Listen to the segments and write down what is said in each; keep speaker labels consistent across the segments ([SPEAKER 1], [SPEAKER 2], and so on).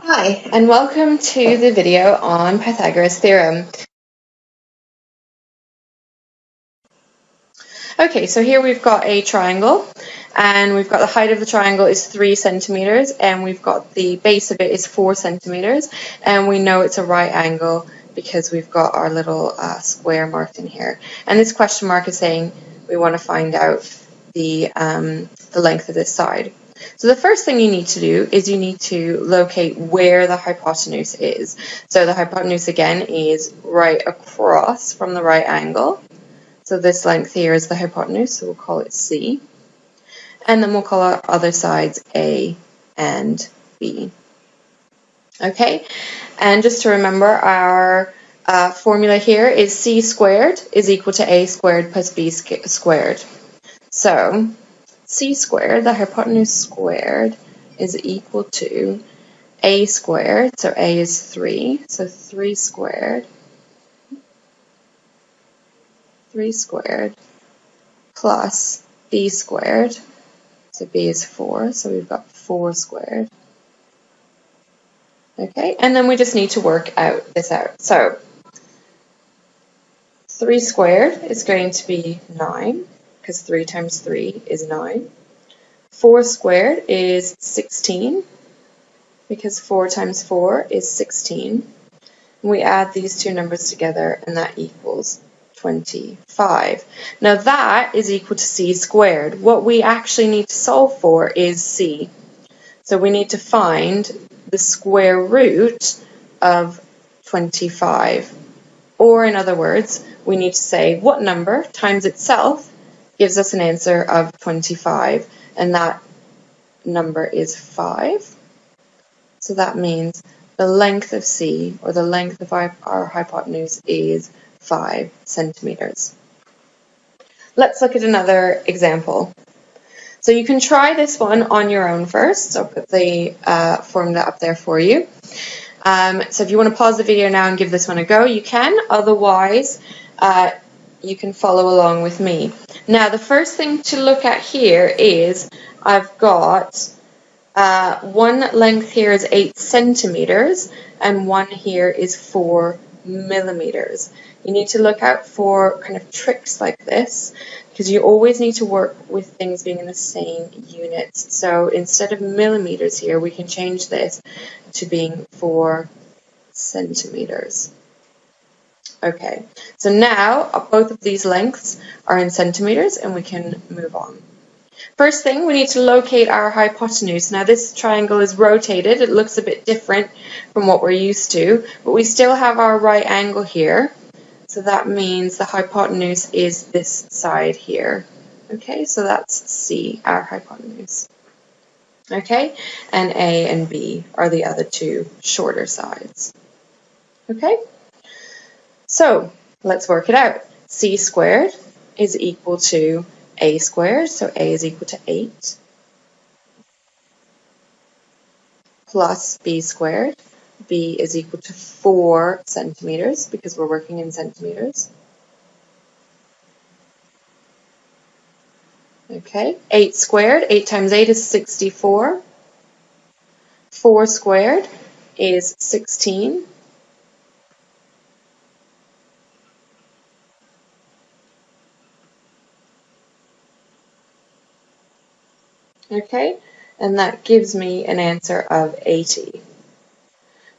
[SPEAKER 1] Hi, and welcome to the video on Pythagoras' theorem. Okay, so here we've got a triangle, and we've got the height of the triangle is 3 centimeters, and we've got the base of it is 4 centimeters, and we know it's a right angle because we've got our little square marked in here. And this question mark is saying we want to find out the length of this side. So the first thing you need to do is you need to locate where the hypotenuse is. So the hypotenuse again is right across from the right angle. So this length here is the hypotenuse, so we'll call it C. And then we'll call our other sides A and B. Okay, and just to remember, our formula here is C squared is equal to A squared plus B squared. So C squared, the hypotenuse squared, is equal to A squared, so A is 3, so 3 squared, plus B squared, so B is 4, so we've got 4 squared. Okay, and then we just need to work this out. So 3 squared is going to be 9, because 3 times 3 is 9. 4 squared is 16, because 4 times 4 is 16. We add these two numbers together, and that equals 25. Now that is equal to C squared. What we actually need to solve for is C. So we need to find the square root of 25. Or in other words, we need to say what number times itself gives us an answer of 25. And that number is 5. So that means the length of C, or the length of our hypotenuse, is 5 centimeters. Let's look at another example. So you can try this one on your own first. So I'll put the formula up there for you. So if you want to pause the video now and give this one a go, you can. Otherwise, you can follow along with me. Now, the first thing to look at here is I've got one length here is 8 centimeters, and one here is 4 millimeters. You need to look out for kind of tricks like this, because you always need to work with things being in the same units. So instead of millimeters here, we can change this to being 4 centimeters. Okay, so now both of these lengths are in centimeters, and we can move on. First thing, we need to locate our hypotenuse. Now this triangle is rotated. It looks a bit different from what we're used to, but we still have our right angle here. So that means the hypotenuse is this side here. Okay, so that's C, our hypotenuse. Okay, and A and B are the other two shorter sides. Okay, so let's work it out. C squared is equal to A squared, so A is equal to 8, plus B squared. B is equal to 4 centimeters, because we're working in centimeters. Okay, 8 squared, 8 times 8 is 64. 4 squared is 16. Okay, and that gives me an answer of 80.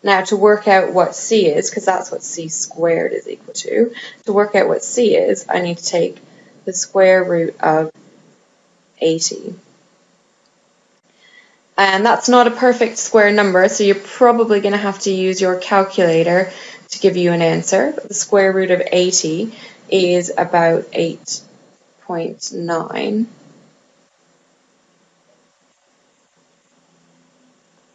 [SPEAKER 1] Now to work out what C is, because that's what C squared is equal to work out what C is, I need to take the square root of 80. And that's not a perfect square number, so you're probably going to have to use your calculator to give you an answer. The square root of 80 is about 8.9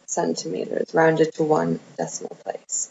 [SPEAKER 1] centimeters, rounded to 1 decimal place.